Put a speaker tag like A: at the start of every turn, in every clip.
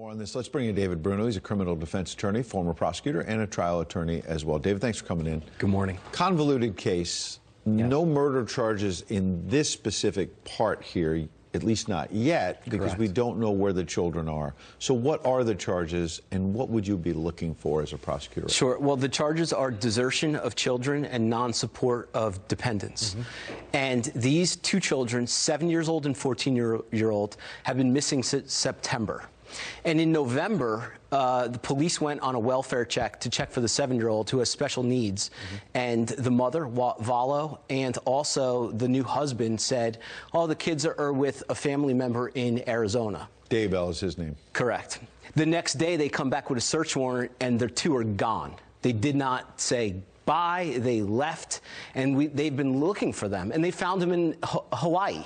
A: More on this. Let's bring in David Bruno. He's a criminal defense attorney, former prosecutor, and a trial attorney as well. David, thanks for coming in.
B: Good morning.
A: Convoluted case. Yes. No murder charges in this specific part here, at least not yet, because
B: Correct.
A: we don't know where the children are. So what are the charges, and what would you be looking for as a prosecutor?
B: Sure. Well, the charges are desertion of children and non-support of dependents. And these two children, 7 years old and 14-year-old, have been missing since September. And in November, the police went on a welfare check to check for the 7-year-old who has special needs. And the mother, Valo, and also the new husband said, oh, the kids are with a family member in Arizona.
A: Daybell is his name.
B: Correct. The next day, they come back with a search warrant, and their two are gone. They did not say bye. They left, and they've been looking for them, and they found them in Hawaii.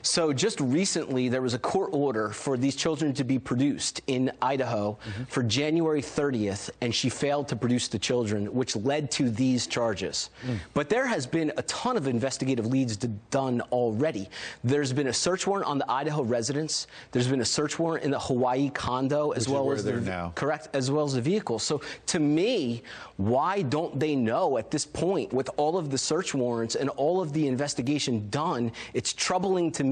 B: So just recently, there was a court order for these children to be produced in Idaho for January 30th, and she failed to produce the children, which led to these charges. But there has been a ton of investigative leads done already. There's been a search warrant on the Idaho residence. There's been a search warrant in the Hawaii condo, as well as as well as the vehicle. So to me, why don't they know at this point, with all of the search warrants and all of the investigation done? It's troubling to me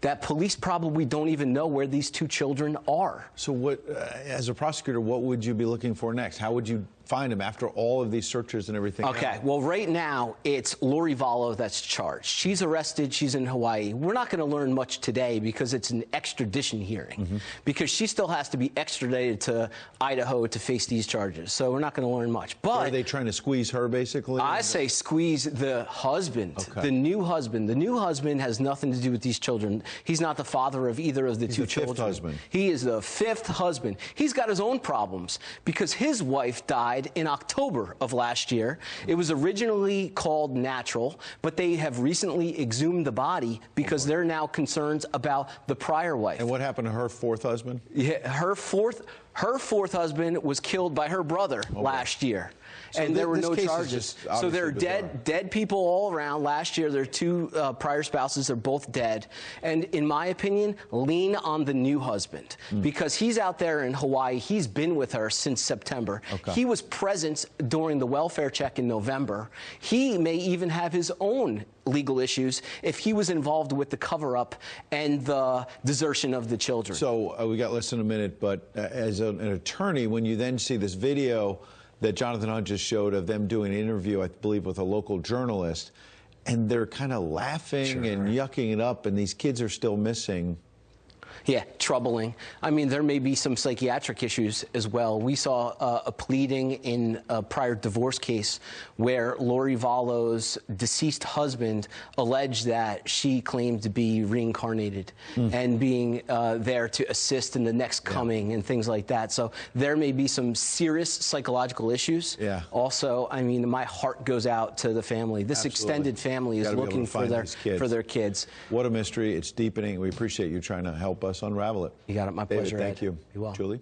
B: that police probably don't even know where these two children are.
A: So what, as a prosecutor, what would you be looking for next? How would you find him after all of these searches and everything?
B: Okay, well, right now, it's Lori Valo that's charged. She's arrested. She's in Hawaii. We're not going to learn much today because it's an extradition hearing, because she still has to be extradited to Idaho to face these charges. So we're not going to learn much. But
A: are they trying to squeeze her, basically?
B: I say squeeze the husband, the new husband. The new husband has nothing to do with these children. He's not the father of either of the two children.
A: Fifth husband.
B: He is the fifth husband. He's got his own problems because his wife died in October of last year. It was originally called natural, but they have recently exhumed the body because they're now concerned about the prior wife.
A: And what happened to her fourth husband?
B: Yeah, her fourth husband was killed by her brother last year.
A: So
B: and there were no charges. So there are dead people all around. Last year, there are two prior spouses. They're both dead. And in my opinion, lean on the new husband because he's out there in Hawaii. He's been with her since September. He was present during the welfare check in November. He may even have his own legal issues if he was involved with the cover-up and the desertion of the children.
A: So we got less than a minute, but as an attorney, when you then see this video that Jonathan Hunt just showed of them doing an interview, I believe, with a local journalist, and they're kind of laughing and yucking it up, and these kids are still missing.
B: Yeah, troubling. I mean, there may be some psychiatric issues as well. We saw a pleading in a prior divorce case where Lori Valo's deceased husband alleged that she claimed to be reincarnated and being there to assist in the next coming and things like that. So there may be some serious psychological issues. Also, I mean, my heart goes out to the family. This extended family is looking for their kids.
A: What a mystery. It's deepening. We appreciate you trying to help us unravel it.
B: You got it. My pleasure.
A: David, thank you.
B: Be well.
A: Julie?